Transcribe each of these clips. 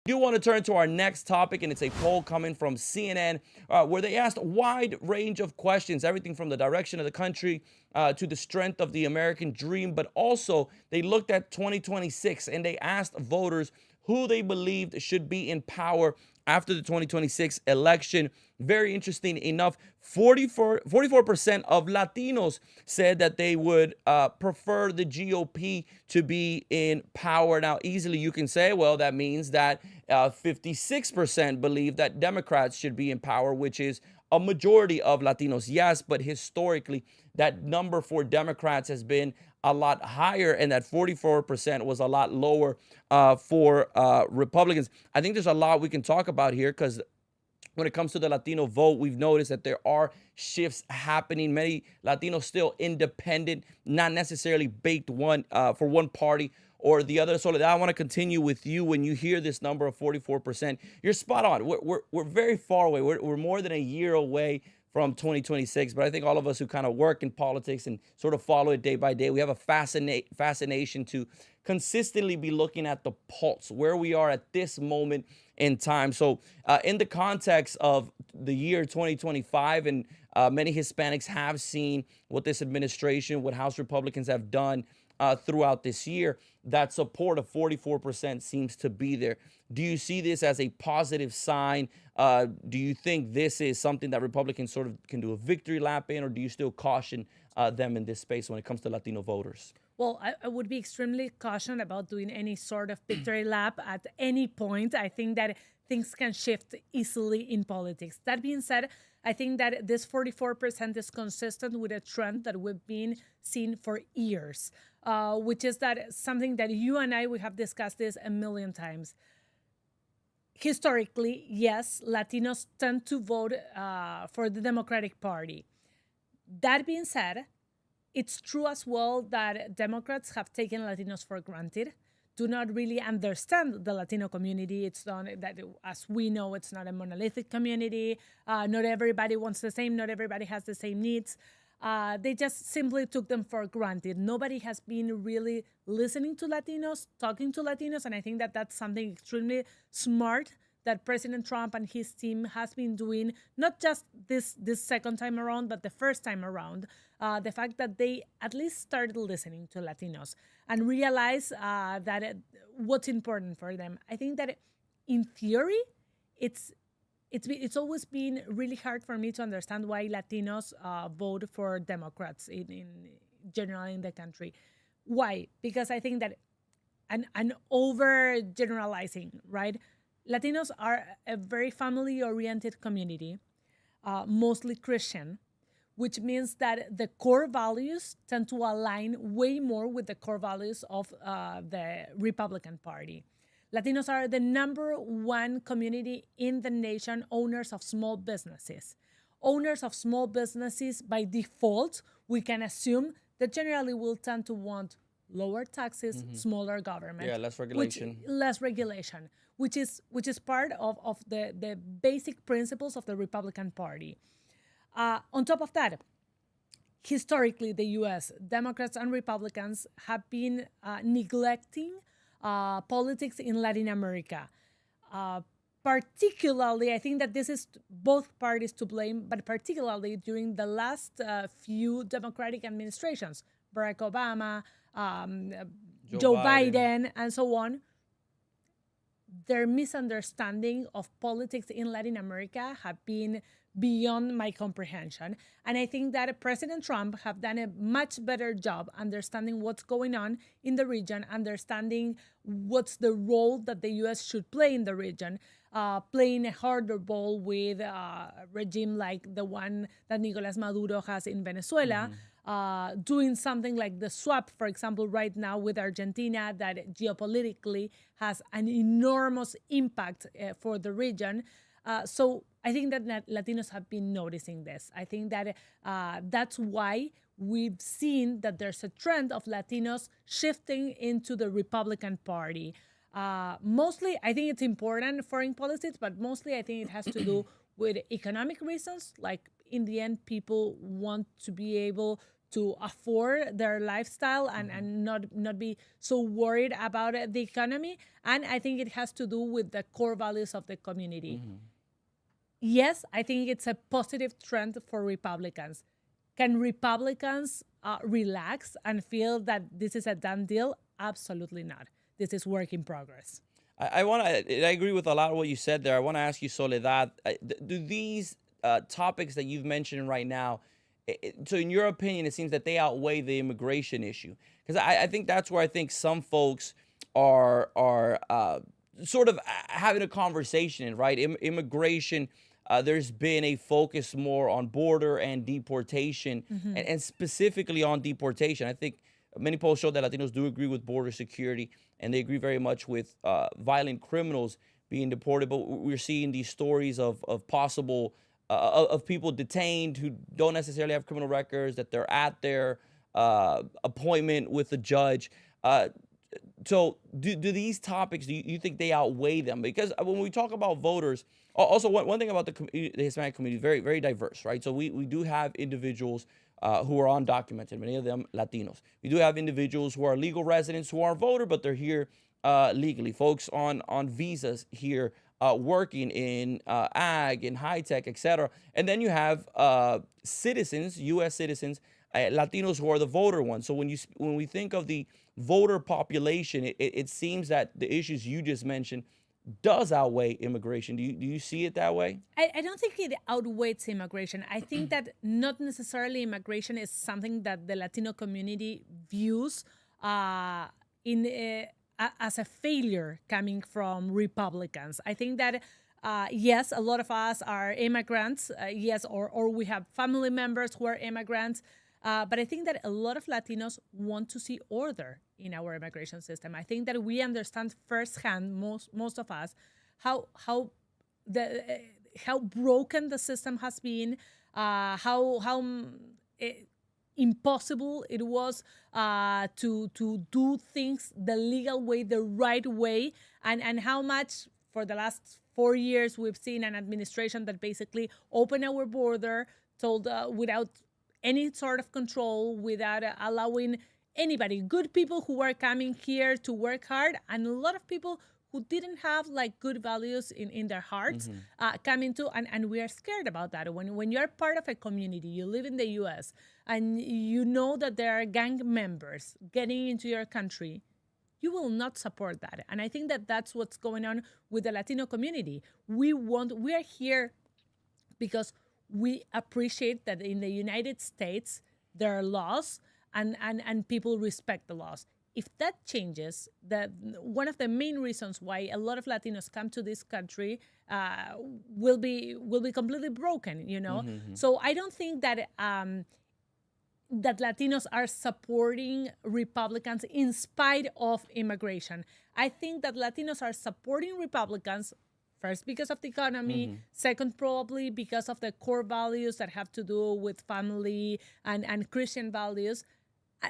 do want to turn to our next topic, and it's a poll coming from CNN where they asked a wide range of questions, everything from the direction of the country to the strength of the American dream, but also they looked at 2026 and they asked voters who they believed should be in power after the 2026 election. Very interesting enough, 44% of Latinos said that they would prefer the GOP to be in power. Now, easily you can say, well, that means that 56% believe that Democrats should be in power, which is a majority of Latinos. Yes, but historically, that number for Democrats has been a lot higher, and that 44% was a lot lower for Republicans. I think there's a lot we can talk about here because when it comes to the Latino vote, we've noticed that there are shifts happening. Many Latinos still independent, not necessarily baked for one party or the other. So I want to continue with you. When you hear this number of 44%, you're spot on. We're very far away. We're more than a year away from 2026. But I think all of us who kind of work in politics and sort of follow it day by day, we have a fascination to consistently be looking at the pulse, where we are at this moment in time. So in the context of the year 2025, and many Hispanics have seen what this administration, what House Republicans have done throughout this year, that support of 44% seems to be there. Do you see this as a positive sign? Do you think this is something that Republicans sort of can do a victory lap in, or do you still caution them in this space when it comes to Latino voters? Well, I would be extremely cautious about doing any sort of victory lap at any point. I think that things can shift easily in politics. That being said, I think that this 44% is consistent with a trend that we've been seeing for years, which is that something that you and we have discussed this a million times. Historically, yes, Latinos tend to vote for the Democratic Party. That being said, it's true as well that Democrats have taken Latinos for granted, do not really understand the Latino community. It's not that, as we know, it's not a monolithic community. Not everybody wants the same. Not everybody has the same needs. They just simply took them for granted. Nobody has been really listening to Latinos, talking to Latinos, and I think that that's something extremely smart that President Trump and his team has been doing, not just this second time around, but the first time around. The fact that they at least started listening to Latinos and realize that what's important for them. I think that in theory, it's always been really hard for me to understand why Latinos vote for Democrats in general in the country. Why? Because I think that an over generalizing, right? Latinos are a very family-oriented community, mostly Christian, which means that the core values tend to align way more with the core values of the Republican Party. Latinos are the number one community in the nation, owners of small businesses. Owners of small businesses, by default, we can assume that generally will tend to want lower taxes, smaller government. Yeah, less regulation. Less regulation, which is part of the basic principles of the Republican Party. On top of that, historically, the U.S., Democrats and Republicans have been neglecting politics in Latin America. Particularly, I think that this is both parties to blame, but particularly during the last few Democratic administrations, Barack Obama, Joe Biden, and so on. Their misunderstanding of politics in Latin America have been beyond my comprehension. And I think that President Trump have done a much better job understanding what's going on in the region, understanding what's the role that the U.S. should play in the region, playing a harder role with a regime like the one that Nicolas Maduro has in Venezuela, doing something like the swap, for example, right now with Argentina, that geopolitically has an enormous impact for the region. So I think that Latinos have been noticing this. I think that that's why we've seen that there's a trend of Latinos shifting into the Republican Party. Mostly, I think it's important foreign politics, but mostly I think it has to do with economic reasons. Like in the end, people want to be able to afford their lifestyle and not be so worried about the economy. And I think it has to do with the core values of the community. Yes, I think it's a positive trend for Republicans. Can Republicans relax and feel that this is a done deal? Absolutely not. This is work in progress. I want to. I agree with a lot of what you said there. I want to ask you, Soledad, do these topics that you've mentioned right now, so in your opinion, it seems that they outweigh the immigration issue? Because I think that's where I think some folks are sort of having a conversation, right? Immigration. There's been a focus more on border and deportation, and specifically on deportation. I think many polls show that Latinos do agree with border security, and they agree very much with violent criminals being deported. But we're seeing these stories of possible of people detained who don't necessarily have criminal records, that they're at their appointment with the judge. So do these topics, do you think they outweigh them? Because when we talk about voters, also one thing about the Hispanic community, very, very diverse, right? So we do have individuals who are undocumented, many of them Latinos. We do have individuals who are legal residents who aren't voter, but they're here legally. Folks on visas here working in ag, in high tech, etc. And then you have citizens, U.S. citizens, Latinos who are the voter ones. So when we think of the voter population, it seems that the issues you just mentioned does outweigh immigration. Do you see it that way? I don't think it outweighs immigration. I think that not necessarily immigration is something that the Latino community views as a failure coming from Republicans. I think that yes, a lot of us are immigrants, yes, or we have family members who are immigrants. But I think that a lot of Latinos want to see order in our immigration system. I think that we understand firsthand, most of us, how broken the system has been, impossible it was to do things the legal way, the right way, and how much for the last 4 years we've seen an administration that basically opened our border, told without any sort of control, without allowing anybody, good people who were coming here to work hard, and a lot of people who didn't have like good values in their hearts coming to, and we are scared about that. When you're part of a community, you live in the US, and you know that there are gang members getting into your country, you will not support that. And I think that that's what's going on with the Latino community. We are here because we appreciate that in the United States, there are laws and people respect the laws. If that changes, one of the main reasons why a lot of Latinos come to this country will be completely broken, you know? So I don't think that that Latinos are supporting Republicans in spite of immigration. I think that Latinos are supporting Republicans first because of the economy, second probably because of the core values that have to do with family and Christian values,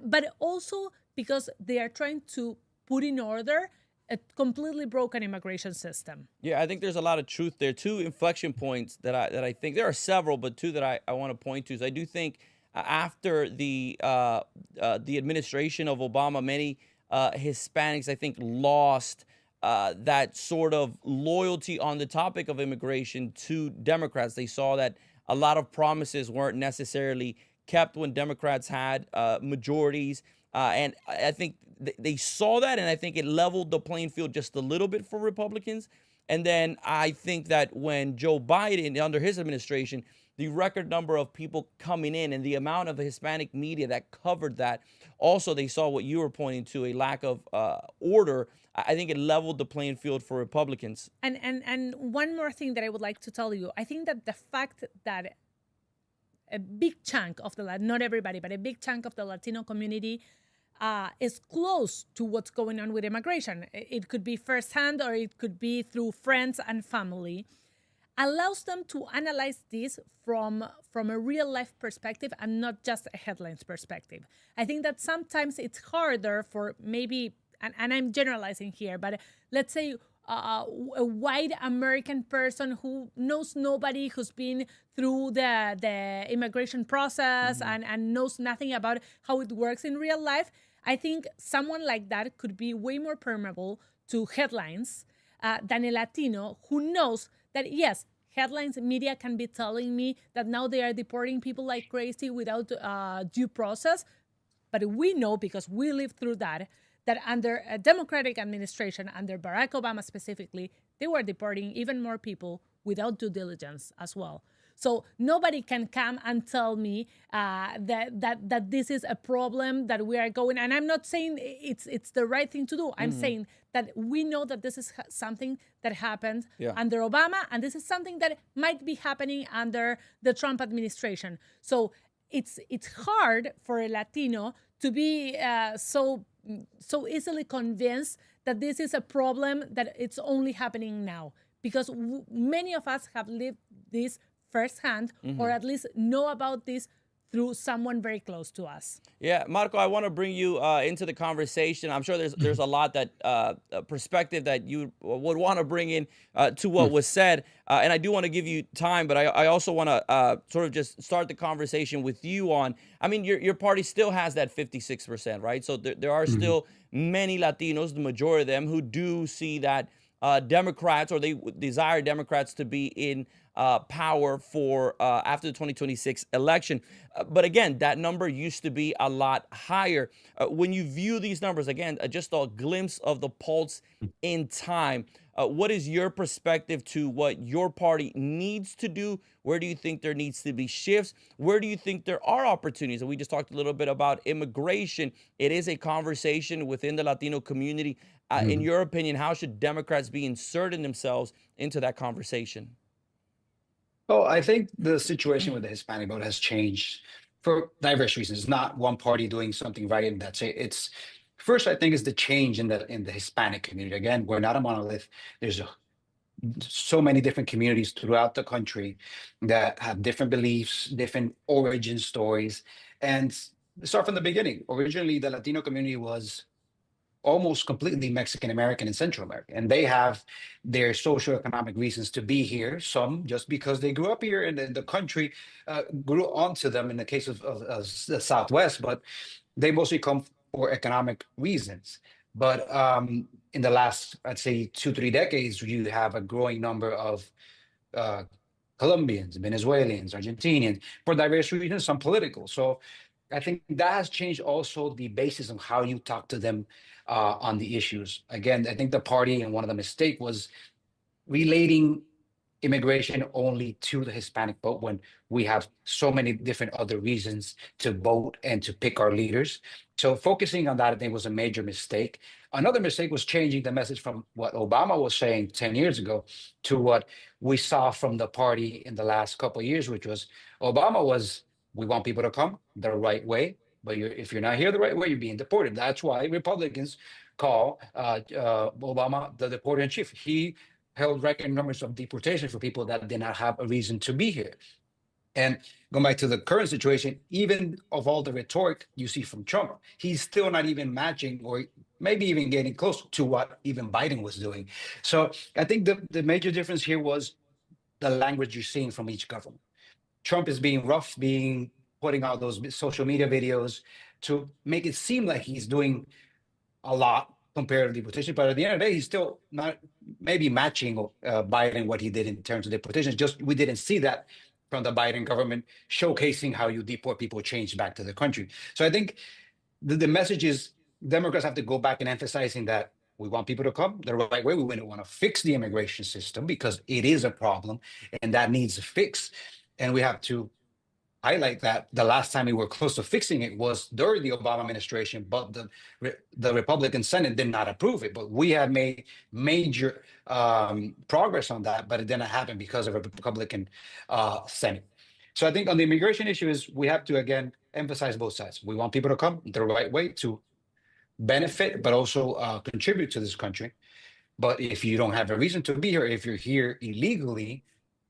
but also because they are trying to put in order a completely broken immigration system. Yeah, I think there's a lot of truth there. Two inflection points that I think, there are several, but two that I want to point to is I do think after the administration of Obama, many Hispanics, I think, lost that sort of loyalty on the topic of immigration to Democrats. They saw that a lot of promises weren't necessarily kept when Democrats had majorities. And I think they saw that, and I think it leveled the playing field just a little bit for Republicans. And then I think that when Joe Biden, under his administration, the record number of people coming in and the amount of Hispanic media that covered that, also they saw what you were pointing to, a lack of order. I think it leveled the playing field for Republicans. And one more thing that I would like to tell you, I think that the fact that a big chunk of not everybody, but a big chunk of the Latino community is close to what's going on with immigration. It could be firsthand or it could be through friends and family, allows them to analyze this from a real life perspective and not just a headlines perspective. I think that sometimes it's harder for maybe, and I'm generalizing here, but let's say a white American person who knows nobody, who's been through the immigration process and knows nothing about how it works in real life. I think someone like that could be way more permeable to headlines than a Latino who knows that, yes, headlines media can be telling me that now they are deporting people like crazy without due process. But we know, because we lived through that, that under a Democratic administration, under Barack Obama specifically, they were deporting even more people without due diligence as well. So nobody can come and tell me that this is a problem that we are going. And I'm not saying it's the right thing to do. I'm saying that we know that this is something that happened under Obama, and this is something that might be happening under the Trump administration. So it's hard for a Latino to be so easily convinced that this is a problem that it's only happening now, because many of us have lived this firsthand, or at least know about this through someone very close to us. Yeah, Marco, I want to bring you into the conversation. I'm sure there's a lot that perspective that you would want to bring in to what was said, and I do want to give you time, but I also want to sort of just start the conversation with you on. I mean, your party still has that 56%, right? So there are still many Latinos, the majority of them, who do see that Democrats, or they desire Democrats to be in power for after the 2026 election. But again, that number used to be a lot higher. When you view these numbers, again, just a glimpse of the pulse in time, what is your perspective to what your party needs to do? Where do you think there needs to be shifts? Where do you think there are opportunities? And we just talked a little bit about immigration. It is a conversation within the Latino community. In your opinion, how should Democrats be inserting themselves into that conversation? Oh, I think the situation with the Hispanic vote has changed for diverse reasons. It's not one party doing something right, and that's it. It's first, I think, is the change in the Hispanic community. Again, we're not a monolith. There's so many different communities throughout the country that have different beliefs, different origin stories. And start from the beginning. Originally, the Latino community was almost completely Mexican American and Central American. And they have their socioeconomic reasons to be here. Some just because they grew up here and then the country grew onto them in the case of the Southwest, but they mostly come for economic reasons. But in the last, I'd say 2-3 decades, you have a growing number of Colombians, Venezuelans, Argentinians, for diverse reasons, some political. So I think that has changed also the basis of how you talk to them on the issues. Again, I think the party and one of the mistake was relating immigration only to the Hispanic vote when we have so many different other reasons to vote and to pick our leaders. So focusing on that, I think, was a major mistake. Another mistake was changing the message from what Obama was saying 10 years ago to what we saw from the party in the last couple of years, which was Obama was, we want people to come the right way, but if you're not here the right way, you're being deported. That's why Republicans call Obama the deporter in chief. He held record numbers of deportation for people that did not have a reason to be here. And going back to the current situation, even of all the rhetoric you see from Trump, he's still not even matching or maybe even getting close to what even Biden was doing. So I think the major difference here was the language you're seeing from each government. Trump is being rough, putting out those social media videos to make it seem like he's doing a lot compared to deportation, but at the end of the day, he's still not maybe matching Biden what he did in terms of deportation. Just we didn't see that from the Biden government showcasing how you deport people change back to the country. So I think the message is Democrats have to go back and emphasizing that we want people to come the right way. We want to fix the immigration system because it is a problem and that needs a fix. And we have to highlight that the last time we were close to fixing it was during the Obama administration, but the Republican Senate did not approve it. But we had made major progress on that, but it didn't happen because of a Republican Senate. So I think on the immigration issue is we have to, again, emphasize both sides. We want people to come the right way to benefit, but also contribute to this country. But if you don't have a reason to be here, if you're here illegally,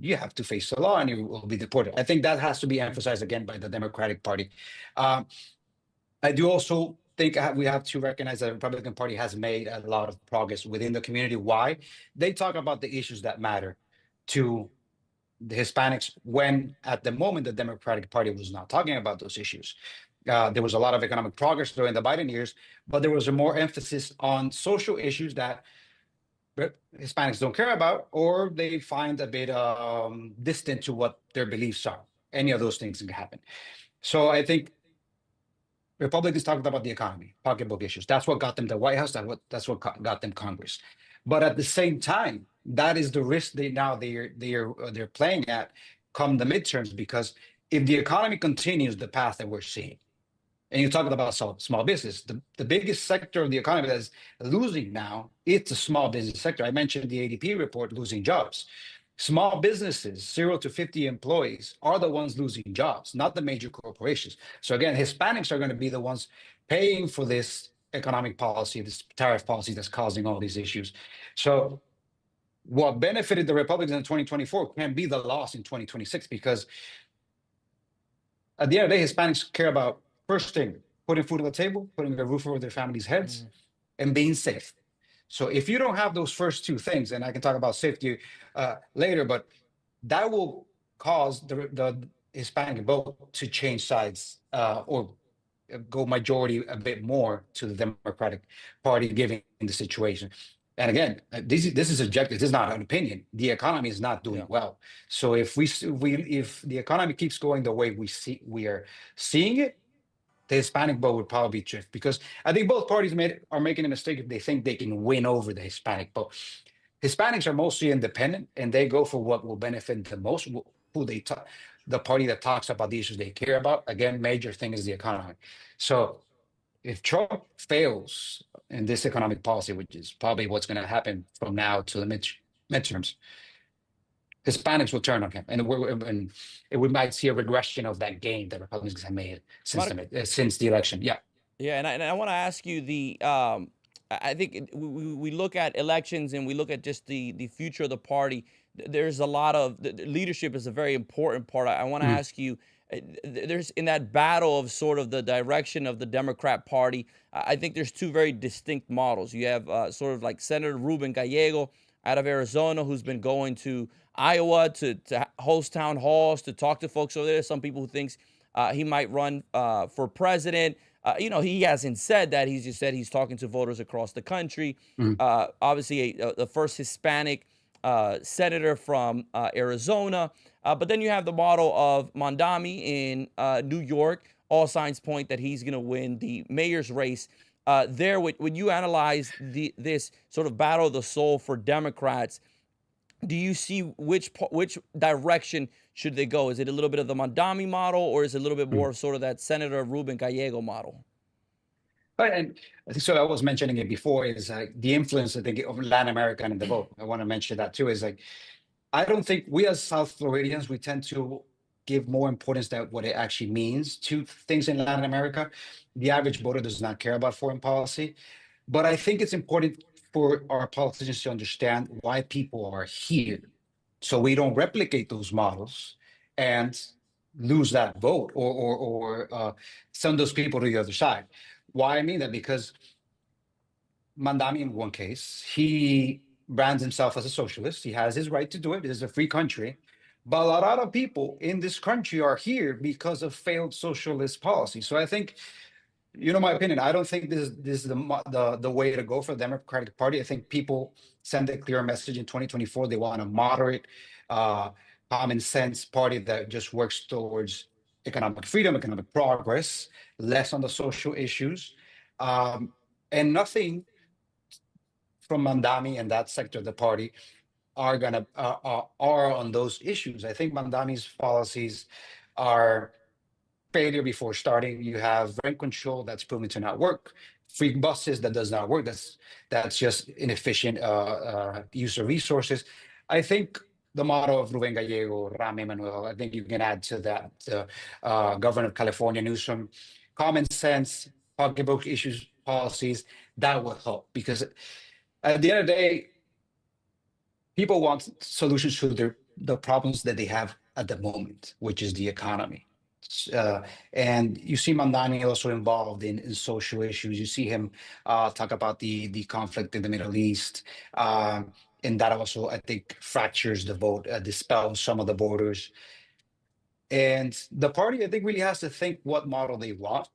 you have to face the law and you will be deported. I think that has to be emphasized again by the Democratic Party. I do also think we have to recognize that the Republican Party has made a lot of progress within the community. Why? They talk about the issues that matter to the Hispanics when at the moment the Democratic Party was not talking about those issues. There was a lot of economic progress during the Biden years, but there was a more emphasis on social issues that Hispanics don't care about, or they find a bit distant to what their beliefs are. Any of those things can happen. So I think Republicans talked about the economy, pocketbook issues. That's what got them the White House. That's what got them Congress. But at the same time, that is the risk they're playing at come the midterms, because if the economy continues the path that we're seeing, and you're talking about small business, the biggest sector of the economy that's losing now, it's the small business sector. I mentioned the ADP report losing jobs. Small businesses, 0 to 50 employees, are the ones losing jobs, not the major corporations. So again, Hispanics are going to be the ones paying for this economic policy, this tariff policy that's causing all these issues. So what benefited the Republicans in 2024 can be the loss in 2026, because at the end of the day, Hispanics care about, first thing, putting food on the table, putting a roof over their families' heads, and being safe. So if you don't have those first two things, and I can talk about safety later, but that will cause the Hispanic vote to change sides or go majority a bit more to the Democratic Party, given the situation. And again, this is subjective. This is not an opinion. The economy is not doing well. So if the economy keeps going the way we are seeing it, the Hispanic vote would probably drift, because I think both parties are making a mistake if they think they can win over the Hispanic vote. Hispanics are mostly independent, and they go for what will benefit the most. Who they talk, the party that talks about the issues they care about. Again, major thing is the economy. So if Trump fails in this economic policy, which is probably what's going to happen from now to the midterms, Hispanics will turn on him, and we might see a regression of that gain that Republicans have made since the election. Yeah. Yeah, and I want to ask you I think we look at elections and we look at just the future of the party. There's a lot of leadership is a very important part. I want to ask you, there's in that battle of sort of the direction of the Democrat Party, I think there's two very distinct models. You have sort of like Senator Ruben Gallego out of Arizona, who's been going to Iowa to host town halls, to talk to folks over there. Some people who thinks he might run for president. He hasn't said that. He's just said he's talking to voters across the country. Obviously, the first Hispanic senator from Arizona. But then you have the model of Mondami in New York. All signs point that he's going to win the mayor's race. When you analyze this sort of battle of the soul for Democrats, do you see which direction should they go? Is it a little bit of the Mondami model, or is it a little bit more of sort of that Senator Ruben Gallego model? But and I think so. I was mentioning it before. Is the influence I think of Latin America in the vote. I want to mention that too. Is like I don't think we as South Floridians we tend to give more importance than what it actually means to things in Latin America. The average voter does not care about foreign policy, but I think it's important for our politicians to understand why people are here, so we don't replicate those models and lose that vote or send those people to the other side. Why I mean that? Because Mandami, in one case, he brands himself as a socialist. He has his right to do it. It is a free country. But a lot of people in this country are here because of failed socialist policy. So I think, my opinion, I don't think this is the way to go for the Democratic Party. I think people send a clear message in 2024. They want a moderate, common sense party that just works towards economic freedom, economic progress, less on the social issues, and nothing from Mandami and that sector of the party are on those issues. I think Mandami's policies are failure before starting. You have rent control that's proven to not work. Free buses that does not work. That's just inefficient use of resources. I think the motto of Ruben Gallego, Rame Manuel, I think you can add to that Governor of California, Newsom, common sense, pocketbook issues, policies, that will help. Because at the end of the day, people want solutions to the problems that they have at the moment, which is the economy. Uh, and you see Mandani also involved in social issues. You see him talk about the conflict in the Middle East. And that also, I think, fractures the vote, dispels some of the borders. And the party, I think, really has to think what model they want.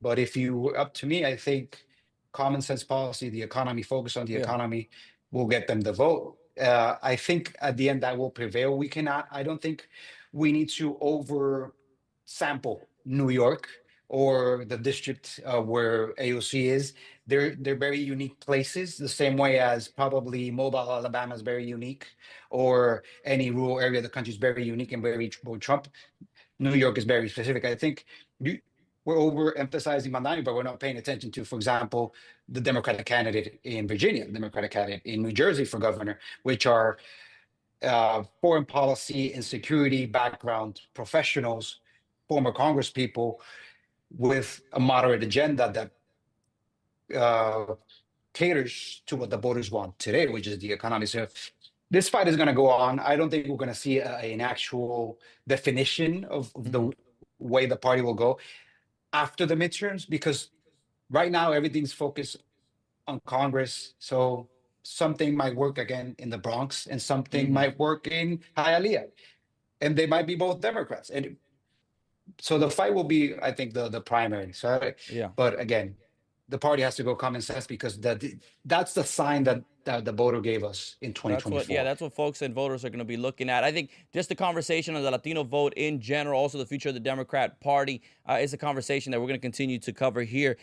But if you were up to me, I think common sense policy, the economy, focus on the Yeah. economy, will get them the vote. I think at the end that will prevail. I don't think we need to over sample New York or the district where AOC is. They're very unique places, the same way as probably Mobile, Alabama is very unique, or any rural area of the country is very unique and very Trump. New York is very specific. I think you, we're overemphasizing Mandani, but we're not paying attention to, for example, the Democratic candidate in Virginia, the Democratic candidate in New Jersey for governor, which are foreign policy and security background professionals, former Congress people with a moderate agenda that caters to what the voters want today, which is the economy. So this fight is going to go on. I don't think we're going to see an actual definition of Hmm. the way the party will go after the midterms, because right now everything's focused on Congress. So something might work again in the Bronx and something Hmm. might work in Hialeah, and they might be both Democrats. And so the fight will be, I think, the primary. So, Yeah. but again, the party has to go common sense, because that's the sign that the voter gave us in Yeah, 2024. that's what folks and voters are going to be looking at. I think just the conversation on the Latino vote in general, also the future of the Democrat Party, is a conversation that we're going to continue to cover here.